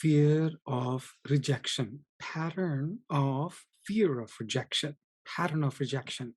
fear of rejection, pattern of fear of rejection, pattern of rejection,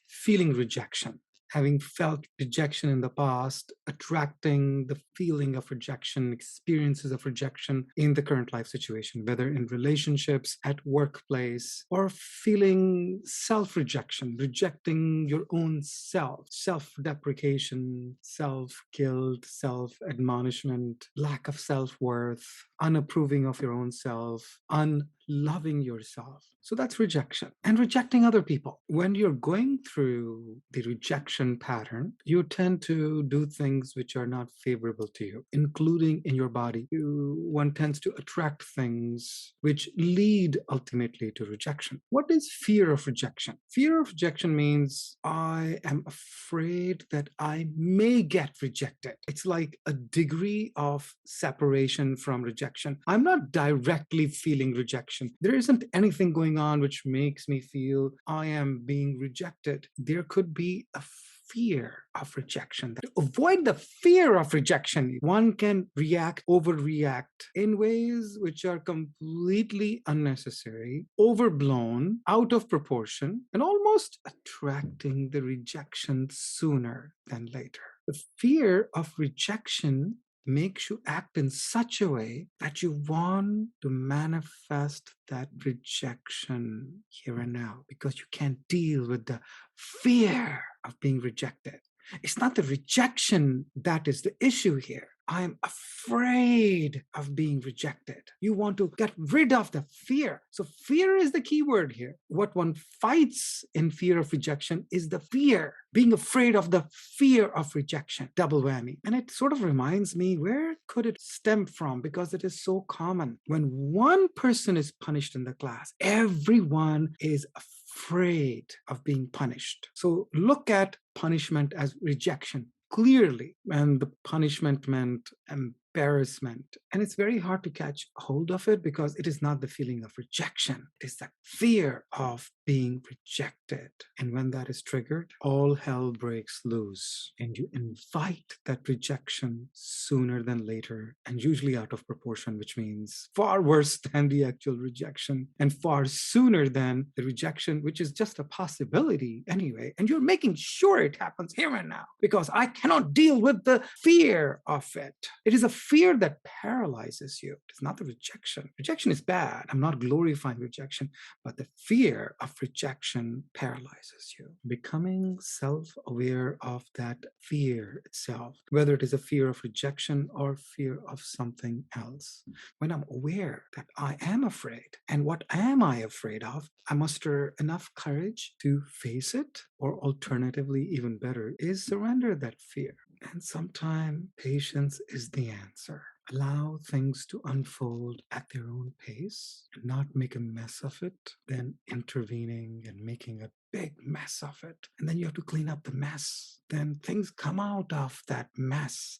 feeling rejection, having felt rejection in the past, attracting the feeling of rejection, experiences of rejection in the current life situation, whether in relationships, at workplace, or feeling self rejection, rejecting your own self, self deprecation, self guilt, self admonishment, lack of self worth, unapproving of your own self, unloving yourself. So that's rejection and rejecting other people. When you're going through the rejection pattern, you tend to do things which are not favorable to you, including in your body. One tends to attract things which lead ultimately to rejection. What is fear of rejection? Fear of rejection means I am afraid that I may get rejected. It's like a degree of separation from rejection. I'm not directly feeling rejection. There isn't anything going on which makes me feel I am being rejected. There could be a fear of rejection. To avoid the fear of rejection, one can overreact in ways which are completely unnecessary, overblown, out of proportion, and almost attracting the rejection sooner than later. The fear of rejection makes you act in such a way that you want to manifest that rejection here and now because you can't deal with the fear of being rejected. It's not the rejection that is the issue here. I'm afraid of being rejected. You want to get rid of the fear. So fear is the key word here. What one fights in fear of rejection is the fear, being afraid of the fear of rejection, double whammy. And it sort of reminds me, where could it stem from? Because it is so common. When one person is punished in the class, everyone is afraid of being punished. So look at punishment as rejection clearly, and the punishment meant embarrassment. And it's very hard to catch hold of it because it is not the feeling of rejection. It is the fear of being rejected. And when that is triggered, all hell breaks loose. And you invite that rejection sooner than later, and usually out of proportion, which means far worse than the actual rejection, and far sooner than the rejection, which is just a possibility anyway. And you're making sure it happens here and now because I cannot deal with the fear of it. It is a fear that paralyzes you. It's not the rejection. Rejection is bad. I'm not glorifying rejection, but the fear of rejection paralyzes you. Becoming self-aware of that fear itself, whether it is a fear of rejection or fear of something else. When I'm aware that I am afraid, and what am I afraid of, I muster enough courage to face it, or alternatively, even better, is surrender that fear. And sometimes patience is the answer. Allow things to unfold at their own pace and not make a mess of it, then intervening and making a big mess of it. And then you have to clean up the mess. Then things come out of that mess.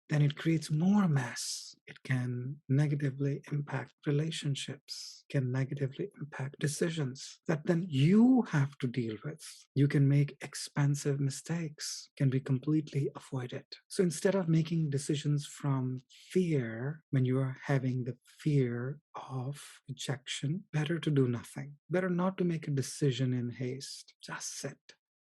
Then it creates more mess. It can negatively impact relationships, can negatively impact decisions that then you have to deal with. You can make expensive mistakes, can be completely avoided. So instead of making decisions from fear, when you are having the fear of rejection, better to do nothing. Better not to make a decision in haste. Just sit,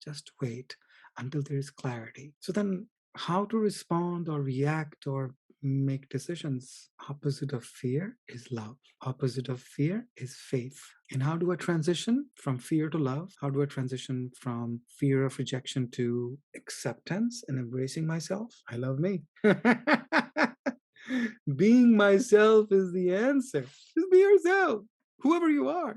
just wait until there is clarity. So then how to respond or react or make decisions. Opposite of fear is love. Opposite of fear is faith. And how do I transition from fear to love? How do I transition from fear of rejection to acceptance and embracing myself? I love me. Being myself is the answer. Just be yourself, whoever you are.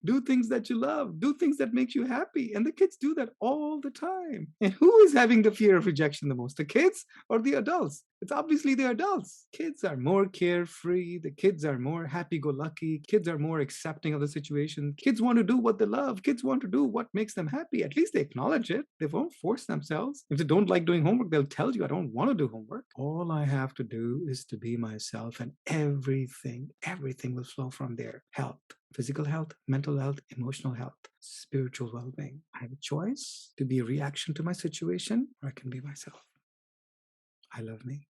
Do things that you love. Do things that make you happy. And the kids do that all the time. And who is having the fear of rejection the most? The kids or the adults? It's obviously the adults. Kids are more carefree. The kids are more happy-go-lucky. Kids are more accepting of the situation. Kids want to do what they love. Kids want to do what makes them happy. At least they acknowledge it. They won't force themselves. If they don't like doing homework, they'll tell you, I don't want to do homework. All I have to do is to be myself, and everything will flow from there. Health. Physical health, mental health, emotional health, spiritual well-being. I have a choice to be a reaction to my situation, or I can be myself. I love me.